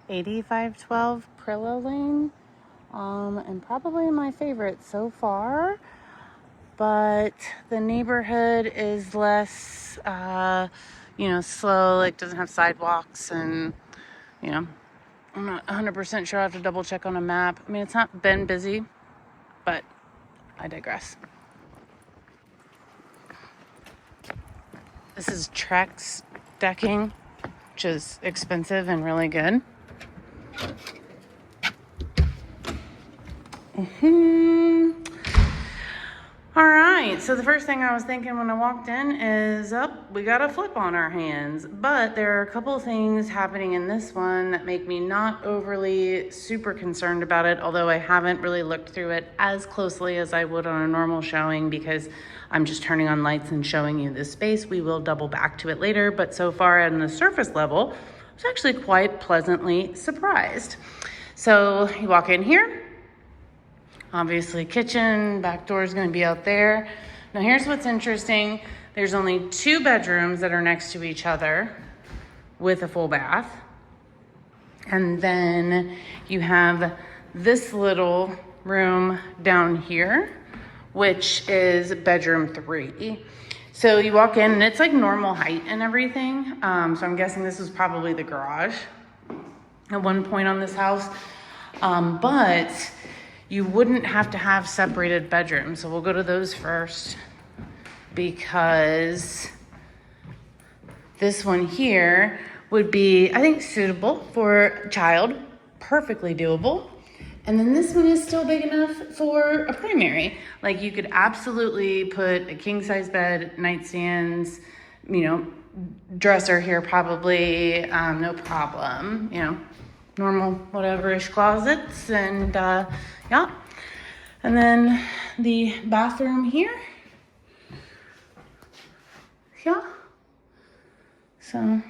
8512 Prilla Lane. And probably my favorite so far. But the neighborhood is less, slow, like doesn't have sidewalks and, I'm not 100% sure. I have to double check on a map. I mean, it's not been busy, but I digress. This is Trex decking, which is expensive and really good. All right, so the first thing I was thinking when I walked in is, we got a flip on our hands. But there are a couple of things happening in this one that make me not overly super concerned about it, although I haven't really looked through it as closely as I would on a normal showing because I'm just turning on lights and showing you this space. We will double back to it later, but so far on the surface level, I was actually quite pleasantly surprised. So you walk in here. Obviously kitchen, back door is going to be out there. Now here's what's interesting. There's only 2 bedrooms that are next to each other with a full bath. And then you have this little room down here, which is bedroom 3. So you walk in and it's like normal height and everything. So I'm guessing this is probably the garage at one point on this house. But you wouldn't have to have separated bedrooms. So we'll go to those first because this one here would be, I think, suitable for a child, perfectly doable. And then this one is still big enough for a primary. Like you could absolutely put a king size bed, nightstands, dresser here probably, no problem, normal whatever-ish closets and yeah. And then the bathroom here. Yeah. So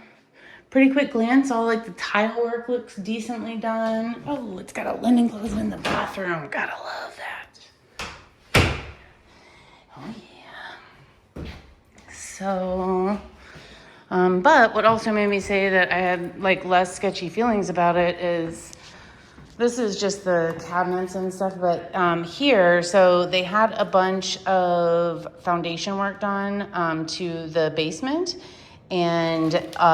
pretty quick glance. All like the tile work looks decently done. Oh, it's got a linen closet in the bathroom. Gotta love that. Oh yeah. So but what also made me say that I had like less sketchy feelings about it is this is just the cabinets and stuff, but here, so they had a bunch of foundation work done to the basement and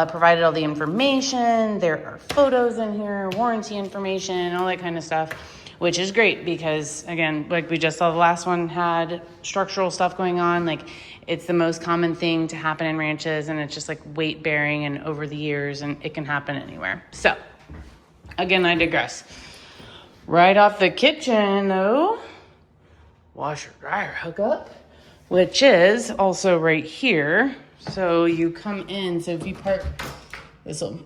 provided all the information. There are photos in here, warranty information, all that kind of stuff, which is great because, again, like we just saw the last one had structural stuff going on. Like it's the most common thing to happen in ranches and it's just like weight bearing and over the years and it can happen anywhere. So again, I digress. Right off the kitchen, though, washer dryer hookup, which is also right here. So you come in. So if you park, this will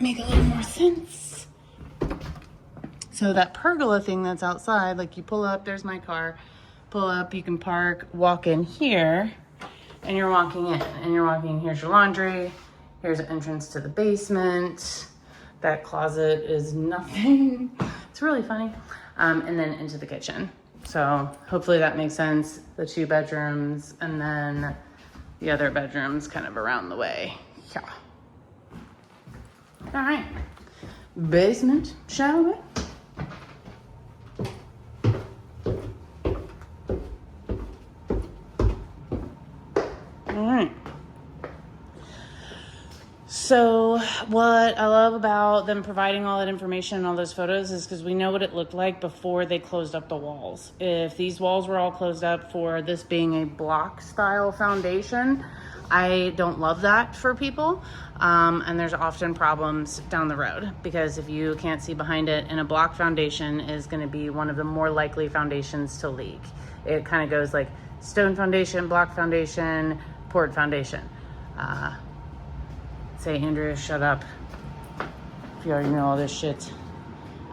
make a little more sense. So that pergola thing that's outside, like you pull up, there's my car, pull up, you can park, walk in here, and you're walking in. And you're walking, here's your laundry, here's an entrance to the basement. That closet is nothing. It's really funny. And then into the kitchen. So hopefully that makes sense. The 2 bedrooms and then the other bedrooms kind of around the way. Yeah. All right. Basement, shall we? All right. So what I love about them providing all that information and all those photos is because we know what it looked like before they closed up the walls. If these walls were all closed up for this being a block style foundation, I don't love that for people. And there's often problems down the road because if you can't see behind it, and a block foundation is going to be one of the more likely foundations to leak. It kind of goes like stone foundation, block foundation, poured foundation. Say, Andrea, shut up. If you already know all this shit.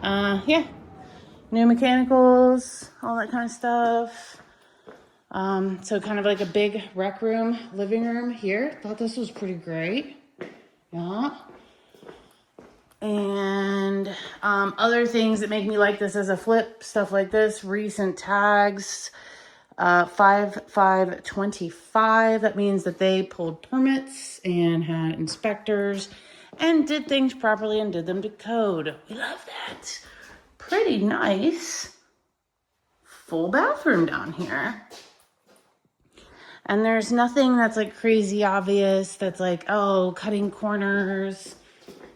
Yeah. New mechanicals, all that kind of stuff. So kind of like a big rec room, living room here. Thought this was pretty great. Yeah. And other things that make me like this as a flip, stuff like this, recent tags. 5525, that means that they pulled permits and had inspectors and did things properly and did them to code. We love that. Pretty nice full bathroom down here. And there's nothing that's like crazy obvious that's like, oh, cutting corners,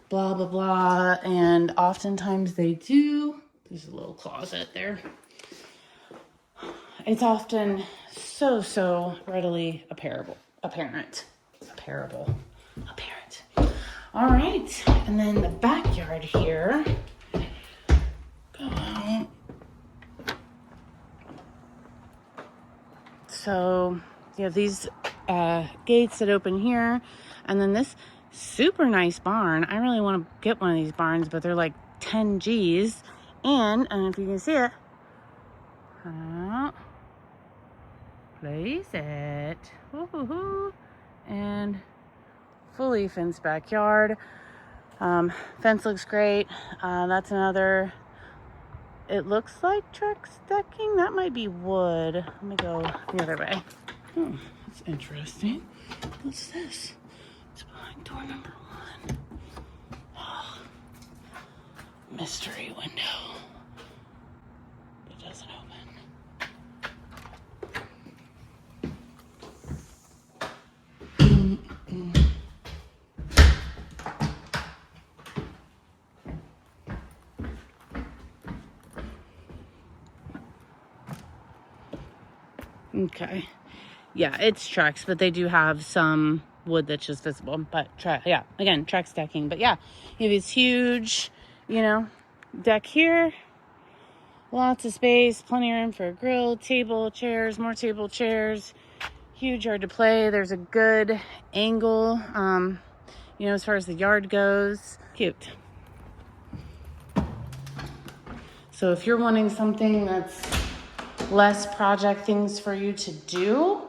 blah, blah, blah. And oftentimes they do. There's a little closet there. It's often so readily apparent. All right, and then the backyard here. So you have these gates that open here, and then this super nice barn. I really want to get one of these barns, but they're like 10 G's. And I don't know if you can see it. Place it. Woo-hoo-hoo. And fully fenced backyard. Fence looks great. That's another. It looks like track stacking. That might be wood. Let me go the other way. Oh, that's interesting. What's this? It's behind door number 1. Oh, mystery window. It doesn't open. Okay. Yeah, it's tracks, but they do have some wood that's just visible. But yeah, again, track stacking. But yeah, you have this huge, deck here. Lots of space, plenty of room for a grill, table, chairs, more table, chairs. Huge yard to play. There's a good angle, as far as the yard goes. Cute. So if you're wanting something that's less project things for you to do,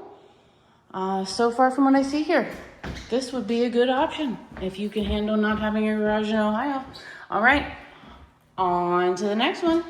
so far from what I see here, this would be a good option if you can handle not having a garage in Ohio. All right, on to the next one.